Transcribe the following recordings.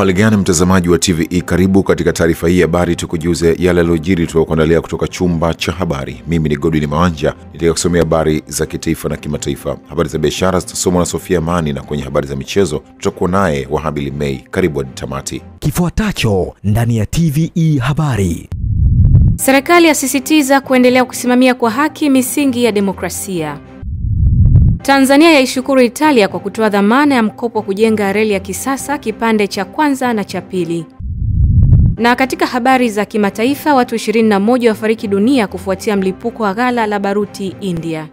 Uhali gani mtazamaji wa TVE, karibu katika taarifa hii ya habari tukujuze yale yaliyojiri tunayokuandalia kutoka chumba cha habari. Mimi ni Godwin Mawanja, nitakusomea habari za kitaifa na kimataifa. Habari za biashara zitasomwa na Sofia Mani, na kwenye habari za michezo tutakuwa naye Wahabili Mei. Karibu hadi tamati. Kifuatacho ndani ya TVE habari. Serikali yasisitiza kuendelea kusimamia kwa haki misingi ya demokrasia. Tanzania yaishukuru Italia kwa kutoa dhamana ya mkopo kujenga reli ya kisasa kipande cha kwanza na cha pili. Na katika habari za kimataifa, watu 21 wafariki dunia kufuatia mlipuko wa ghala la baruti India.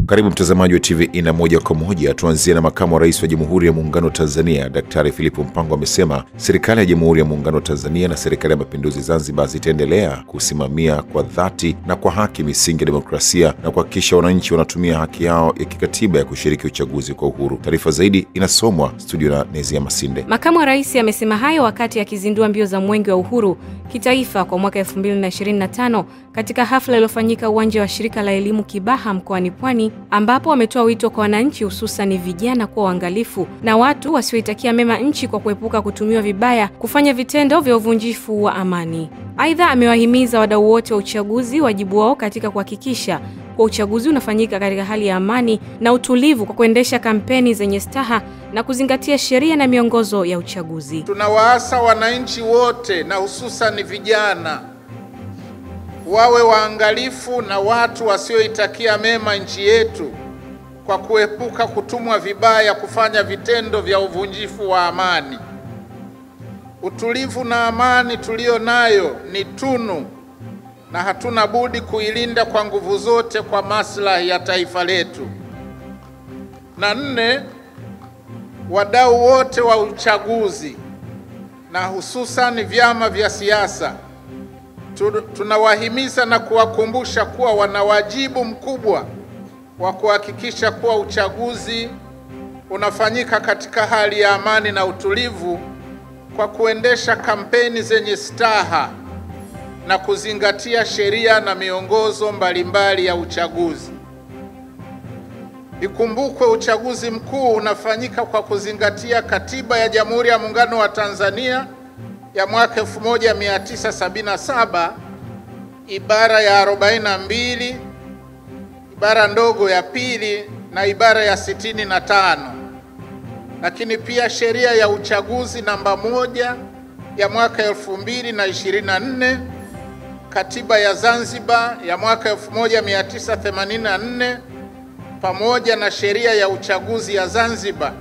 Karibu mtazamaji wa TVE, na moja kwa moja tuanzie na makamu wa rais wa Jamhuri ya Muungano wa Tanzania Daktari Philip Mpango amesema serikali ya Jamhuri ya Muungano wa Tanzania na serikali ya Mapinduzi Zanzibar zitaendelea kusimamia kwa dhati na kwa haki misingi ya demokrasia na kuhakikisha wananchi wanatumia haki yao ya kikatiba ya kushiriki uchaguzi kwa uhuru. Taarifa zaidi inasomwa studio na Nezia Masinde. Makamu wa rais amesema hayo wakati akizindua mbio za Mwenge wa Uhuru kitaifa kwa mwaka 2025 katika hafla iliyofanyika uwanja wa shirika la elimu Kibaha mkoani Pwani, ambapo ametoa wito kwa wananchi hususan vijana kuwa waangalifu na watu wasioitakia mema nchi kwa kuepuka kutumiwa vibaya kufanya vitendo vya uvunjifu wa amani. Aidha, amewahimiza wadau wote wa uchaguzi wajibu wao katika kuhakikisha kwa uchaguzi unafanyika katika hali ya amani na utulivu kwa kuendesha kampeni zenye staha na kuzingatia sheria na miongozo ya uchaguzi. Tunawaasa wananchi wote na hususan vijana wawe waangalifu na watu wasioitakia mema nchi yetu kwa kuepuka kutumwa vibaya kufanya vitendo vya uvunjifu wa amani. Utulivu na amani tulio nayo ni tunu na hatuna budi kuilinda kwa nguvu zote kwa maslahi ya taifa letu. Na 4, wadau wote wa uchaguzi na hususan vyama vya siasa tunawahimiza na kuwakumbusha kuwa wana wajibu mkubwa wa kuhakikisha kuwa uchaguzi unafanyika katika hali ya amani na utulivu kwa kuendesha kampeni zenye staha na kuzingatia sheria na miongozo mbalimbali ya uchaguzi. Ikumbukwe uchaguzi mkuu unafanyika kwa kuzingatia Katiba ya Jamhuri ya Muungano wa Tanzania ya mwaka 1977 ibara ya 42, ibara ndogo ya pili na ibara ya 65. Lakini pia sheria ya uchaguzi namba 1 ya mwaka 2024, Katiba ya Zanzibar ya mwaka 1984 pamoja na sheria ya uchaguzi ya Zanzibar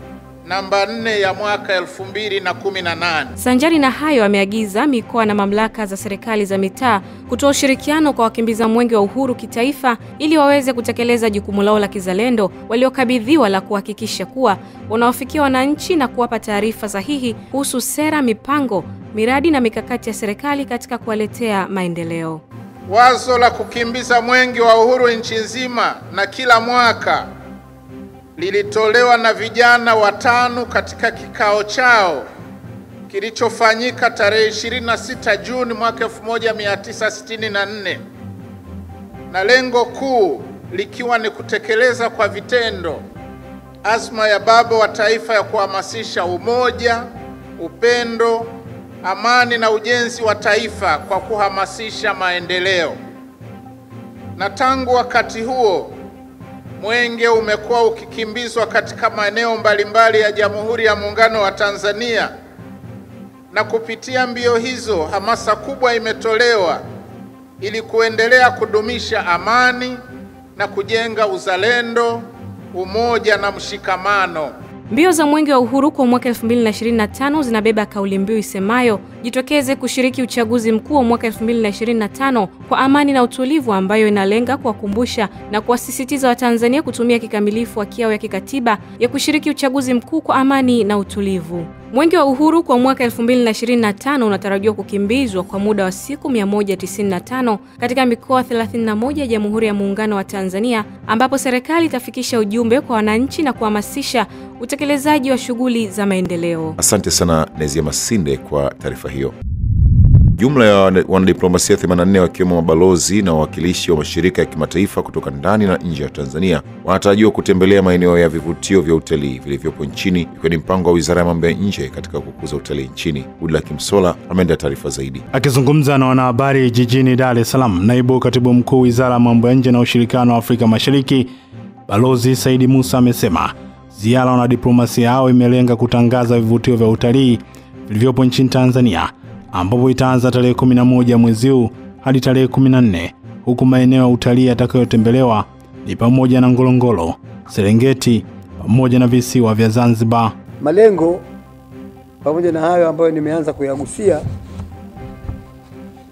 namba 4 ya mwaka 2018. Sanjari na hayo, ameagiza mikoa na mamlaka za serikali za mitaa kutoa ushirikiano kwa wakimbiza Mwenge wa Uhuru kitaifa ili waweze kutekeleza jukumu lao la kizalendo waliokabidhiwa la kuhakikisha kuwa wanawafikia wananchi na kuwapa taarifa sahihi kuhusu sera, mipango, miradi na mikakati ya serikali katika kuwaletea maendeleo. Wazo la kukimbiza Mwenge wa Uhuru nchi nzima na kila mwaka lilitolewa na vijana watano katika kikao chao kilichofanyika tarehe 26 Juni mwaka 1964, na lengo kuu likiwa ni kutekeleza kwa vitendo azma ya baba wa taifa ya kuhamasisha umoja, upendo, amani na ujenzi wa taifa kwa kuhamasisha maendeleo. Na tangu wakati huo Mwenge umekuwa ukikimbizwa katika maeneo mbalimbali ya Jamhuri ya Muungano wa Tanzania, na kupitia mbio hizo hamasa kubwa imetolewa ili kuendelea kudumisha amani na kujenga uzalendo, umoja na mshikamano. Mbio za Mwenge wa Uhuru kwa mwaka 2025 zinabeba kauli mbiu isemayo jitokeze kushiriki uchaguzi mkuu wa mwaka 2025 kwa amani na utulivu, ambayo inalenga kuwakumbusha na kuwasisitiza Watanzania kutumia kikamilifu haki yao ya kikatiba ya kushiriki uchaguzi mkuu kwa amani na utulivu. Mwenge wa Uhuru kwa mwaka 2025 unatarajiwa kukimbizwa kwa muda wa siku 195 katika mikoa 31 ya Jamhuri ya Muungano wa Tanzania, ambapo serikali itafikisha ujumbe kwa wananchi na kuhamasisha utekelezaji wa shughuli za maendeleo. Asante sana Nezia Masinde kwa taarifa hiyo. Jumla ya wanadiplomasia 84 wakiwemo mabalozi na wawakilishi wa mashirika ya kimataifa kutoka ndani na nje ya Tanzania wanatarajiwa kutembelea maeneo ya vivutio vya utalii vilivyopo nchini, ikiwa ni mpango wa Wizara ya Mambo ya Nje katika kukuza utalii nchini. Goodluck Msola ameandaa taarifa zaidi. Akizungumza na wanahabari jijini Dar es Salaam, naibu katibu mkuu Wizara ya Mambo ya Nje na Ushirikiano wa Afrika Mashariki, Balozi Said Musa amesema ziara na diplomasia yao imelenga kutangaza vivutio vya utalii vilivyopo nchini Tanzania, ambapo itaanza tarehe 11 mwezi huu hadi tarehe 14, huku maeneo ya utalii yatakayotembelewa ni pamoja na Ngorongoro, Serengeti pamoja na visiwa vya Zanzibar. Malengo pamoja na hayo ambayo nimeanza kuyagusia,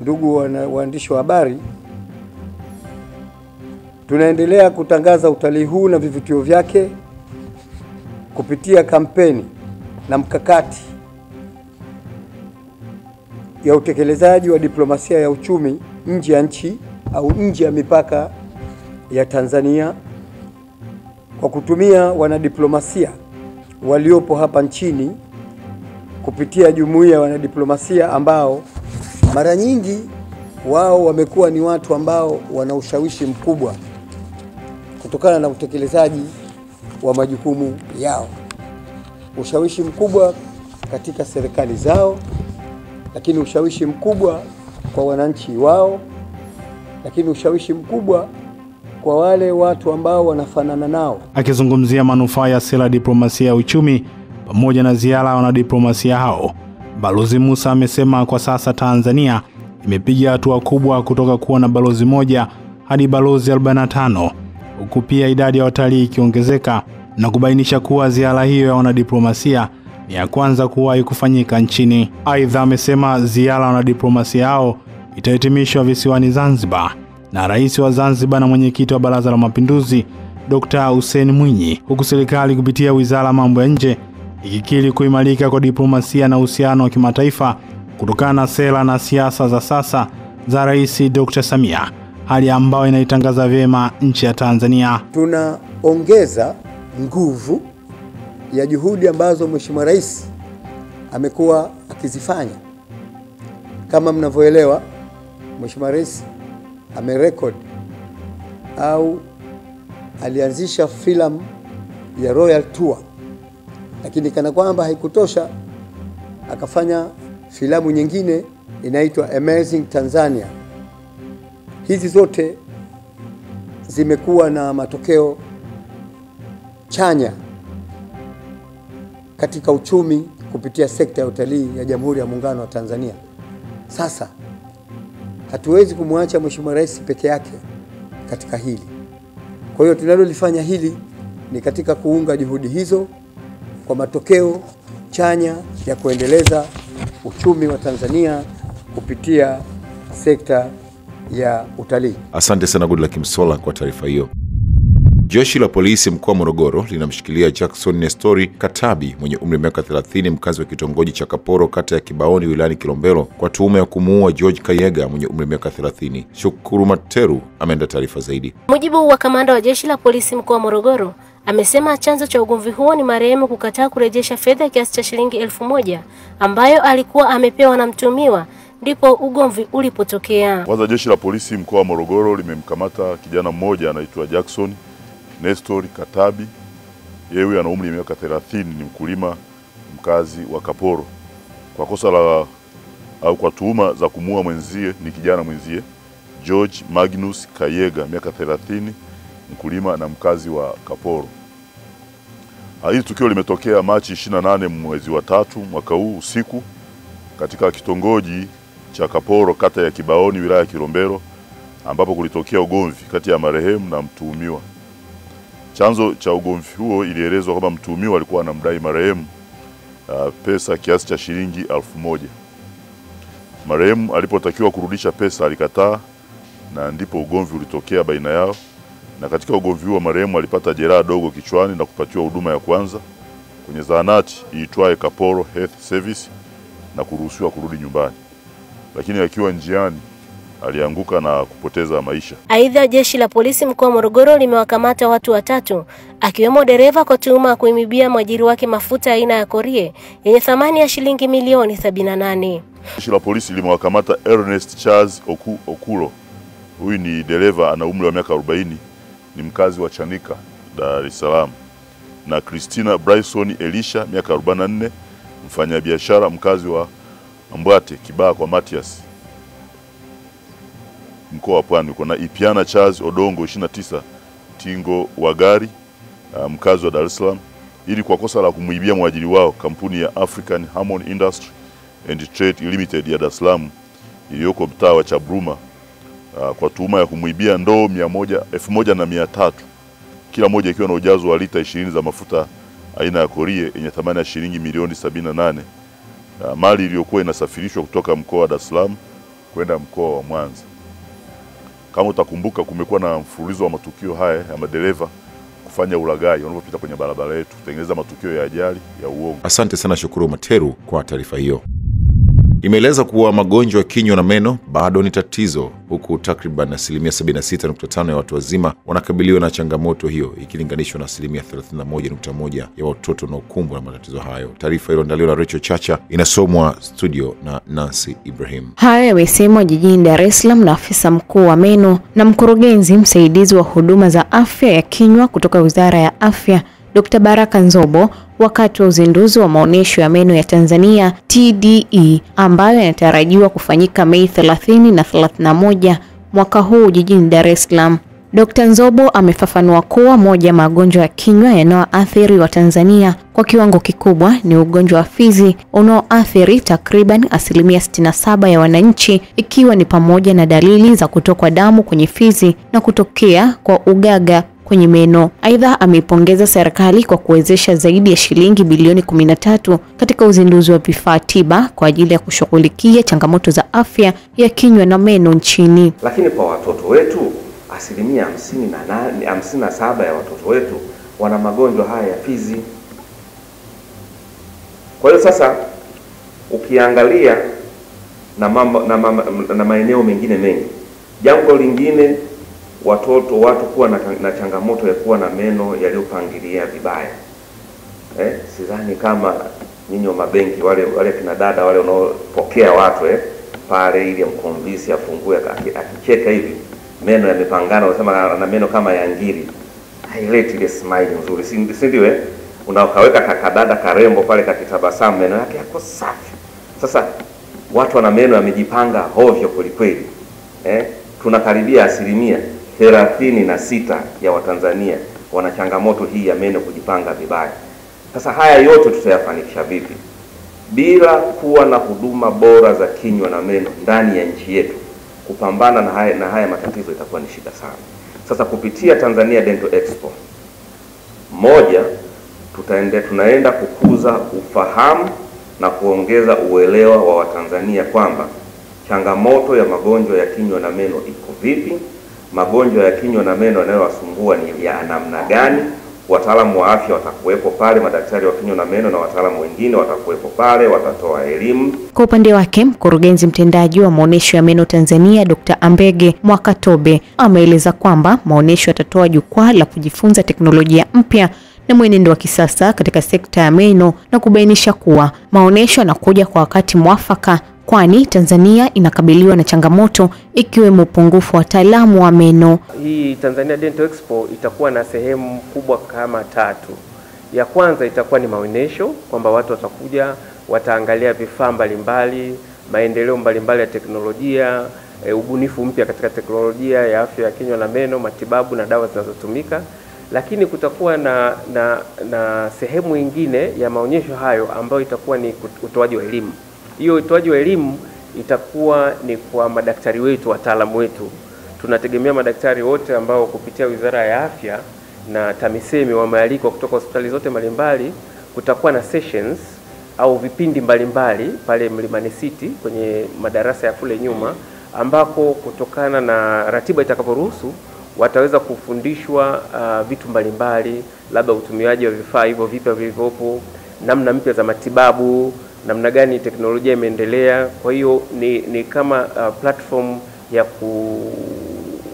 ndugu waandishi wa habari, tunaendelea kutangaza utalii huu na vivutio vyake kupitia kampeni na mkakati ya utekelezaji wa diplomasia ya uchumi nje ya nchi au nje ya mipaka ya Tanzania, kwa kutumia wanadiplomasia waliopo hapa nchini kupitia jumuiya ya wanadiplomasia ambao mara nyingi wao wamekuwa ni watu ambao wana ushawishi mkubwa kutokana na utekelezaji wa majukumu yao, ushawishi mkubwa katika serikali zao, lakini ushawishi mkubwa kwa wananchi wao, lakini ushawishi mkubwa kwa wale watu ambao wanafanana nao. Akizungumzia manufaa ya sera diplomasia ya uchumi pamoja na ziara ya wanadiplomasia hao, Balozi Musa amesema kwa sasa Tanzania imepiga hatua kubwa kutoka kuwa na balozi moja hadi balozi 45, huku pia idadi ya watalii ikiongezeka, na kubainisha kuwa ziara hiyo ya wanadiplomasia ni ya kwanza kuwahi kufanyika nchini. Aidha amesema ziara ya wanadiplomasia hao itahitimishwa visiwani Zanzibar na Rais wa Zanzibar na mwenyekiti wa Baraza la Mapinduzi Dr. Hussein Mwinyi, huku serikali kupitia Wizara ya Mambo ya Nje ikikiri kuimarika kwa diplomasia na uhusiano wa kimataifa kutokana na sera na siasa za sasa za Rais Dr. Samia, hali ambayo inaitangaza vyema nchi ya Tanzania. Tunaongeza nguvu ya juhudi ambazo Mheshimiwa Rais amekuwa akizifanya. Kama mnavyoelewa, Mheshimiwa Rais amerekodi au alianzisha filamu ya Royal Tour, lakini kana kwamba haikutosha akafanya filamu nyingine inaitwa Amazing Tanzania. Hizi zote zimekuwa na matokeo chanya katika uchumi kupitia sekta ya utalii ya Jamhuri ya Muungano wa Tanzania. Sasa hatuwezi kumwacha Mheshimiwa Rais peke yake katika hili. Kwa hiyo tunalolifanya hili ni katika kuunga juhudi hizo kwa matokeo chanya ya kuendeleza uchumi wa Tanzania kupitia sekta ya utalii. Asante sana Goodluck Msola kwa taarifa hiyo. Jeshi la polisi mkoa wa Morogoro linamshikilia Jackson Nestori Katabi mwenye umri wa miaka 30, mkazi wa kitongoji cha Kaporo, kata ya Kibaoni, wilayani Kilombero, kwa tuhuma ya kumuua George Kayega mwenye umri wa miaka 30. Shukuru Materu ameenda taarifa zaidi. Mujibu wa kamanda wa jeshi la polisi mkoa wa Morogoro, amesema chanzo cha ugomvi huo ni marehemu kukataa kurejesha fedha kiasi cha shilingi 1000 ambayo alikuwa amepewa na mtumiwa, ndipo ugomvi ulipotokea. Kwanza, jeshi la polisi mkoa wa Morogoro limemkamata kijana mmoja anaitwa Jackson Nestori Katabi. Yeye ana umri wa miaka 30, ni mkulima mkazi wa Kaporo, kwa kosa la au kwa tuhuma za kumuua mwenzie, ni kijana mwenzie George Magnus Kayega, miaka 30, mkulima na mkazi wa Kaporo. Hili tukio limetokea Machi 28 mwezi wa 3 mwaka huu usiku katika kitongoji cha Kaporo, kata ya Kibaoni, wilaya ya Kilombero, ambapo kulitokea ugomvi kati ya marehemu na mtuhumiwa. Chanzo cha ugomvi huo ilielezwa kwamba mtuhumiwa alikuwa anamdai marehemu pesa kiasi cha shilingi 1000. Marehemu alipotakiwa kurudisha pesa alikataa, na ndipo ugomvi ulitokea baina yao. Na katika ugomvi huo marehemu alipata jeraha dogo kichwani na kupatiwa huduma ya kwanza kwenye zahanati iitwaye Kaporo Health Service na kuruhusiwa kurudi nyumbani, lakini akiwa njiani alianguka na kupoteza maisha. Aidha, jeshi la polisi mkoa wa Morogoro limewakamata watu 3 akiwemo dereva kwa tuhuma kuimibia mwajiri wake mafuta aina ya Korie yenye thamani ya shilingi milioni 78. Jeshi la polisi limewakamata Ernest Charles Okulo. Huyu ni dereva, ana umri wa miaka 40, ni mkazi wa Chanika, Dar es Salaam. Na Christina Bryson Elisha, miaka 44, mfanyabiashara mkazi wa Mbwate, Kibaha kwa Matias, mkoa wa Pwani. Kuna Ipiana Charles Odongo 29, Tingo wa Gari, mkazi wa Dar es Salaam, ili kwa kosa la kumuibia mwajiri wao kampuni ya African Harmony Industry and Trade Limited ya Dar es Salaam iliyoko mtaa wa Chabruma, kwa tuhuma ya kumuibia ndoo 1,300 kila moja ikiwa na ujazo wa lita 20 za mafuta aina ya Korie yenye thamani ya shilingi milioni 78, mali iliyokuwa inasafirishwa kutoka mkoa wa Dar es Salaam kwenda mkoa wa Mwanza. Kama utakumbuka, kumekuwa na mfululizo wa matukio haya ya madereva kufanya ulaghai wanapopita kwenye barabara yetu, kutengeneza matukio ya ajali ya uongo. Asante sana Shukuru Materu kwa taarifa hiyo. Imeeleza kuwa magonjwa ya kinywa na meno bado ni tatizo, huku takriban 76.5% ya watu wazima wanakabiliwa na changamoto hiyo ikilinganishwa na 31.1% ya watoto wanaokumbwa na matatizo hayo. Taarifa iliyoandaliwa na Rachel Chacha inasomwa studio na Nancy Ibrahim. Haya yamesemwa jijini Dar es Salaam na afisa mkuu wa meno na mkurugenzi msaidizi wa huduma za afya ya kinywa kutoka Wizara ya Afya, Dr. Baraka Nzobo, wakati wa uzinduzi wa maonesho ya meno ya Tanzania TDE ambayo yanatarajiwa kufanyika Mei 30 na 31 mwaka huu jijini Dar es Salaam. Dr. Nzobo amefafanua kuwa moja ya magonjwa ya kinywa yanayoathiri wa Tanzania kwa kiwango kikubwa ni ugonjwa wa fizi unaoathiri takriban 67% ya wananchi, ikiwa ni pamoja na dalili za kutokwa damu kwenye fizi na kutokea kwa ugaga kwenye meno. Aidha, ameipongeza serikali kwa kuwezesha zaidi ya shilingi bilioni 13 katika uzinduzi wa vifaa tiba kwa ajili ya kushughulikia changamoto za afya ya kinywa na meno nchini. Lakini kwa watoto wetu 57% ya watoto wetu wana magonjwa haya ya fizi. Kwa hiyo sasa ukiangalia na maeneo mengine mengi, jambo lingine watu kuwa na changamoto ya kuwa na meno yaliyopangilia vibaya. Sidhani kama nyinyi wa mabenki wale kina dada wale wanaopokea watu pale ili mkomvisi afungue akicheka hivi meno yamepangana, unasema na meno kama ya ngiri, haileti ile smile nzuri, si ndio? Unakaweka kakadada karembo pale kakitabasamu, meno yake yako safi. Sasa watu wana meno yamejipanga hovyo kweli. Tunakaribia 36% ya Watanzania wana changamoto hii ya meno kujipanga vibaya. Sasa haya yote tutayafanikisha vipi? Bila kuwa na huduma bora za kinywa na meno ndani ya nchi yetu, kupambana na haya matatizo itakuwa ni shida sana. Sasa kupitia Tanzania Dental Expo, tunaenda kukuza ufahamu na kuongeza uelewa wa Watanzania kwamba changamoto ya magonjwa ya kinywa na meno iko vipi, magonjwa ya kinywa na meno yanayowasumbua ni ya namna gani. Wataalamu wa afya watakuwepo pale, madaktari wa kinywa na meno na wataalamu wengine watakuwepo pale, watatoa elimu. Kwa upande wake, mkurugenzi mtendaji wa maonesho ya meno Tanzania Dr. Ambege Mwakatobe ameeleza kwamba maonesho yatatoa jukwaa la kujifunza teknolojia mpya na mwenendo wa kisasa katika sekta ya meno na kubainisha kuwa maonesho yanakuja kwa wakati mwafaka, kwani Tanzania inakabiliwa na changamoto ikiwemo upungufu wa wataalamu wa meno. Hii Tanzania Dental Expo itakuwa na sehemu kubwa kama 3. Ya kwanza itakuwa ni maonesho, kwamba watu watakuja wataangalia vifaa mbalimbali, maendeleo mbalimbali ya teknolojia, ubunifu mpya katika teknolojia ya afya ya kinywa na meno, matibabu na dawa zinazotumika. Lakini kutakuwa na sehemu nyingine ya maonyesho hayo ambayo itakuwa ni utoaji wa elimu. Hiyo utoaji wa elimu itakuwa ni kwa madaktari wetu, wataalamu wetu. Tunategemea madaktari wote ambao kupitia Wizara ya Afya na TAMISEMI wamealikwa kutoka hospitali zote mbalimbali. Kutakuwa na sessions au vipindi mbalimbali pale Mlimani City kwenye madarasa ya kule nyuma, ambako kutokana na ratiba itakaporuhusu wataweza kufundishwa vitu mbalimbali, labda utumiaji wa vifaa hivyo vipya vilivyopo, namna mpya za matibabu, namna gani teknolojia imeendelea. Kwa hiyo ni kama platform ya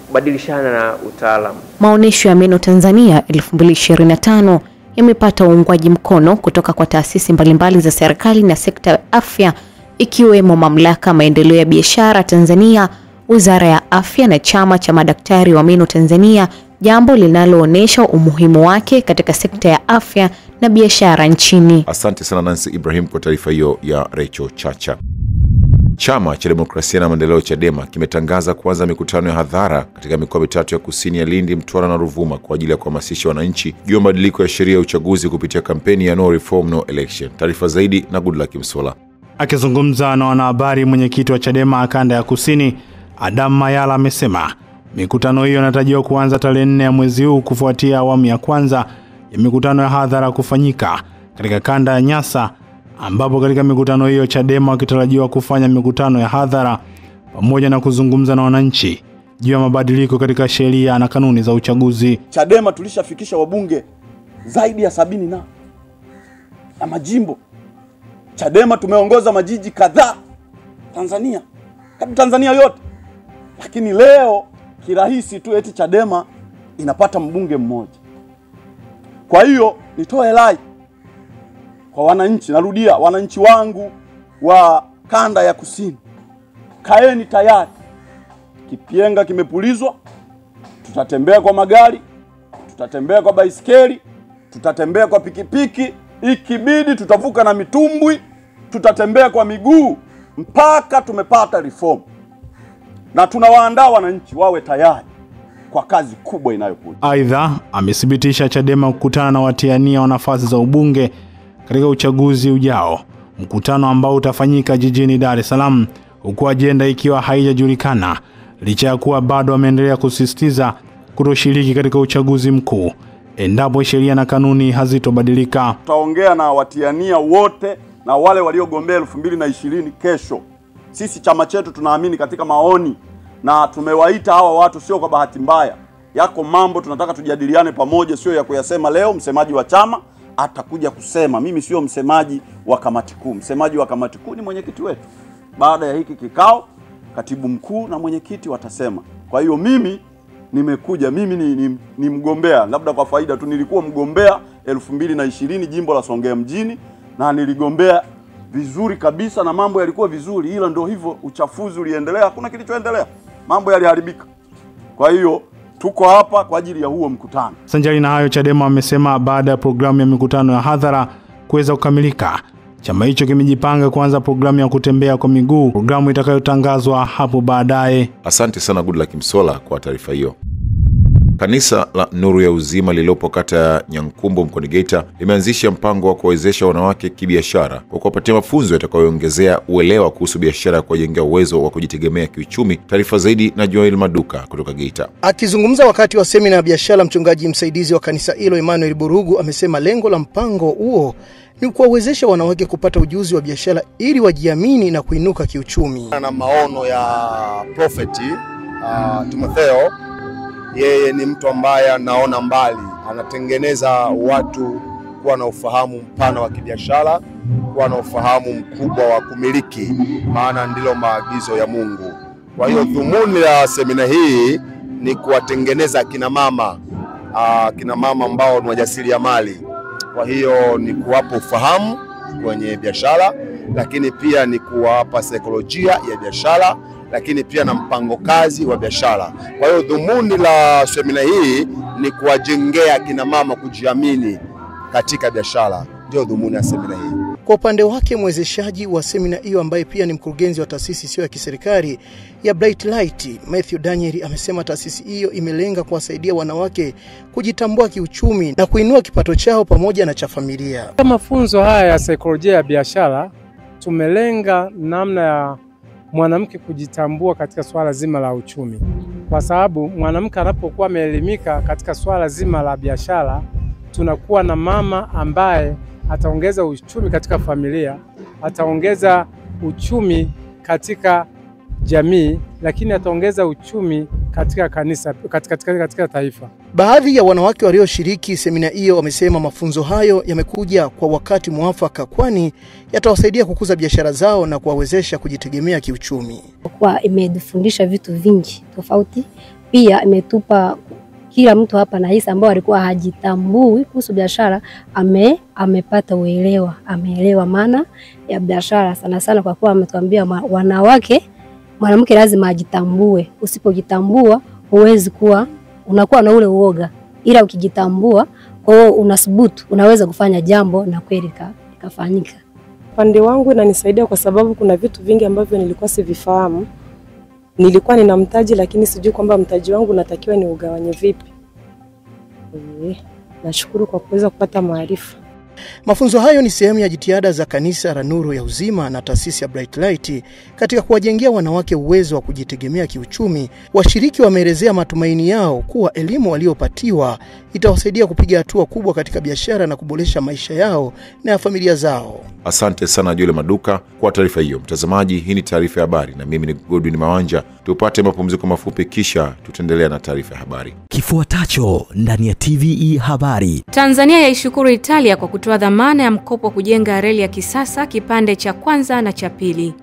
kubadilishana na utaalamu. Maonesho ya meno Tanzania 2025 yamepata uungwaji mkono kutoka kwa taasisi mbalimbali za serikali na sekta ya afya, ikiwemo Mamlaka Maendeleo ya Biashara Tanzania, Wizara ya Afya na Chama cha Madaktari wa Meno Tanzania, jambo linaloonyesha umuhimu wake katika sekta ya afya na biashara nchini. Asante sana Nancy Ibrahim kwa taarifa hiyo ya Rachel Chacha. Chama cha Demokrasia na Maendeleo Chadema kimetangaza kuanza mikutano ya hadhara katika mikoa mitatu ya kusini ya Lindi, Mtwara na Ruvuma kwa ajili ya kuhamasisha wananchi juu ya mabadiliko ya sheria ya uchaguzi kupitia kampeni ya No Reform No Election. Taarifa zaidi na Goodluck Msola. Akizungumza na wanahabari, mwenyekiti wa Chadema kanda ya kusini Adam Mayala amesema mikutano hiyo inatarajiwa kuanza tarehe 4 ya mwezi huu kufuatia awamu ya kwanza ya mikutano ya hadhara kufanyika katika kanda ya Nyasa, ambapo katika mikutano hiyo Chadema wakitarajiwa kufanya mikutano ya hadhara pamoja na kuzungumza na wananchi juu ya mabadiliko katika sheria na kanuni za uchaguzi. Chadema tulishafikisha wabunge zaidi ya 70 na majimbo. Chadema tumeongoza majiji kadhaa Tanzania yote. Lakini leo kirahisi tu eti Chadema inapata mbunge mmoja. Kwa hiyo nitoe rai kwa wananchi, narudia, wananchi wangu wa kanda ya kusini, kaeni tayari. Kipienga kimepulizwa, tutatembea kwa magari, tutatembea kwa baisikeli, tutatembea kwa pikipiki, ikibidi tutavuka na mitumbwi, tutatembea kwa miguu mpaka tumepata reform. Na tunawaandaa wananchi wawe tayari kwa kazi kubwa inayokuja. Aidha, amethibitisha Chadema kukutana na watiania wa nafasi za ubunge katika uchaguzi ujao, mkutano ambao utafanyika jijini Dar es Salaam, huku ajenda ikiwa haijajulikana, licha ya kuwa bado ameendelea kusisitiza kutoshiriki katika uchaguzi mkuu endapo sheria na kanuni hazitobadilika. Tutaongea na watiania wote na wale waliogombea 2020 kesho. Sisi chama chetu tunaamini katika maoni, na tumewaita hawa watu sio kwa bahati mbaya. Yako mambo tunataka tujadiliane pamoja, sio ya kuyasema leo. Msemaji wa chama atakuja kusema. Mimi sio msemaji wa kamati kuu. Msemaji wa kamati kuu ni mwenyekiti wetu. Baada ya hiki kikao, katibu mkuu na mwenyekiti watasema. Kwa hiyo mimi nimekuja, mimi ni mgombea. Labda kwa faida tu, nilikuwa mgombea 2020 jimbo la Songea mjini, na niligombea vizuri kabisa na mambo yalikuwa vizuri, ila ndio hivyo uchafuzi uliendelea, hakuna kilichoendelea. Mambo yaliharibika. Kwa hiyo tuko hapa kwa ajili ya huo mkutano. Sanjari na hayo, Chadema amesema baada ya programu ya mikutano ya hadhara kuweza kukamilika, chama hicho kimejipanga kuanza programu ya kutembea kwa miguu, programu itakayotangazwa hapo baadaye. Asante sana Goodluck Msola kwa taarifa hiyo. Kanisa la Nuru ya Uzima lililopo kata ya Nyankumbu mkoani Geita limeanzisha mpango wa kuwezesha wanawake kibiashara kwa kuwapatia mafunzo yatakayoongezea uelewa kuhusu biashara ya kuwajengea uwezo wa kujitegemea kiuchumi. Taarifa zaidi na Joel Maduka kutoka Geita. Akizungumza wakati wa semina ya biashara, mchungaji msaidizi wa kanisa hilo Emmanuel Burugu amesema lengo la mpango huo ni kuwawezesha wanawake kupata ujuzi wa biashara ili wajiamini na kuinuka kiuchumi. Na maono ya Prophet Timotheo, yeye ni mtu ambaye anaona mbali, anatengeneza watu kuwa na ufahamu mpana wa kibiashara, kuwa na ufahamu mkubwa wa kumiliki, maana ndilo maagizo ya Mungu. Kwa hiyo dhumuni la semina hii ni kuwatengeneza kina mama ambao ni wajasiriamali. Kwa hiyo ni kuwapa ufahamu kwenye biashara, lakini pia ni kuwapa saikolojia ya biashara, lakini pia na mpango kazi wa biashara. Kwa hiyo dhumuni la semina hii ni kuwajengea kina mama kujiamini katika biashara. Ndio dhumuni ya semina hii. Kwa upande wake, mwezeshaji wa semina hiyo ambaye pia ni mkurugenzi wa taasisi sio ya kiserikali ya Bright Light, Matthew Daniel, amesema taasisi hiyo imelenga kuwasaidia wanawake kujitambua kiuchumi na kuinua kipato chao pamoja na cha familia. Kama mafunzo haya ya saikolojia ya biashara, tumelenga namna ya mwanamke kujitambua katika swala zima la uchumi. Kwa sababu mwanamke anapokuwa ameelimika katika swala zima la biashara, tunakuwa na mama ambaye ataongeza uchumi katika familia, ataongeza uchumi katika jamii, lakini ataongeza uchumi katika kanisa, katika taifa. Baadhi ya wanawake walioshiriki semina hiyo wamesema mafunzo hayo yamekuja kwa wakati mwafaka, kwani yatawasaidia kukuza biashara zao na kuwawezesha kujitegemea kiuchumi. Kwa imedufundisha vitu vingi tofauti, pia imetupa kila mtu hapa nahisi ambao alikuwa hajitambui kuhusu biashara amepata uelewa, ameelewa maana ya biashara sana sana, kwa kuwa ametuambia wanawake, mwanamke lazima ajitambue. Usipojitambua huwezi kuwa, unakuwa na ule uoga, ila ukijitambua kwa hiyo unasubutu, unaweza kufanya jambo na kweli likafanyika. Upande wangu inanisaidia kwa sababu kuna vitu vingi ambavyo nilikuwa sivifahamu. Nilikuwa nina mtaji lakini sijui kwamba mtaji wangu natakiwa ni ugawanye vipi. Nashukuru kwa kuweza kupata maarifa. Mafunzo hayo ni sehemu ya jitihada za kanisa la Nuru ya Uzima na taasisi ya Bright Light katika kuwajengea wanawake uwezo wa kujitegemea kiuchumi. Washiriki wameelezea matumaini yao kuwa elimu waliopatiwa itawasaidia kupiga hatua kubwa katika biashara na kuboresha maisha yao na ya familia zao. Asante sana Joel Maduka kwa taarifa hiyo. Mtazamaji, hii ni taarifa ya habari na mimi ni Godwin Mawanja. Tupate mapumziko mafupi kisha tutaendelea na taarifa ya habari. Kifuatacho ndani ya TVE habari. Tanzania yaishukuru Italia kwa kutoa dhamana ya mkopo kujenga reli ya kisasa kipande cha kwanza na cha pili.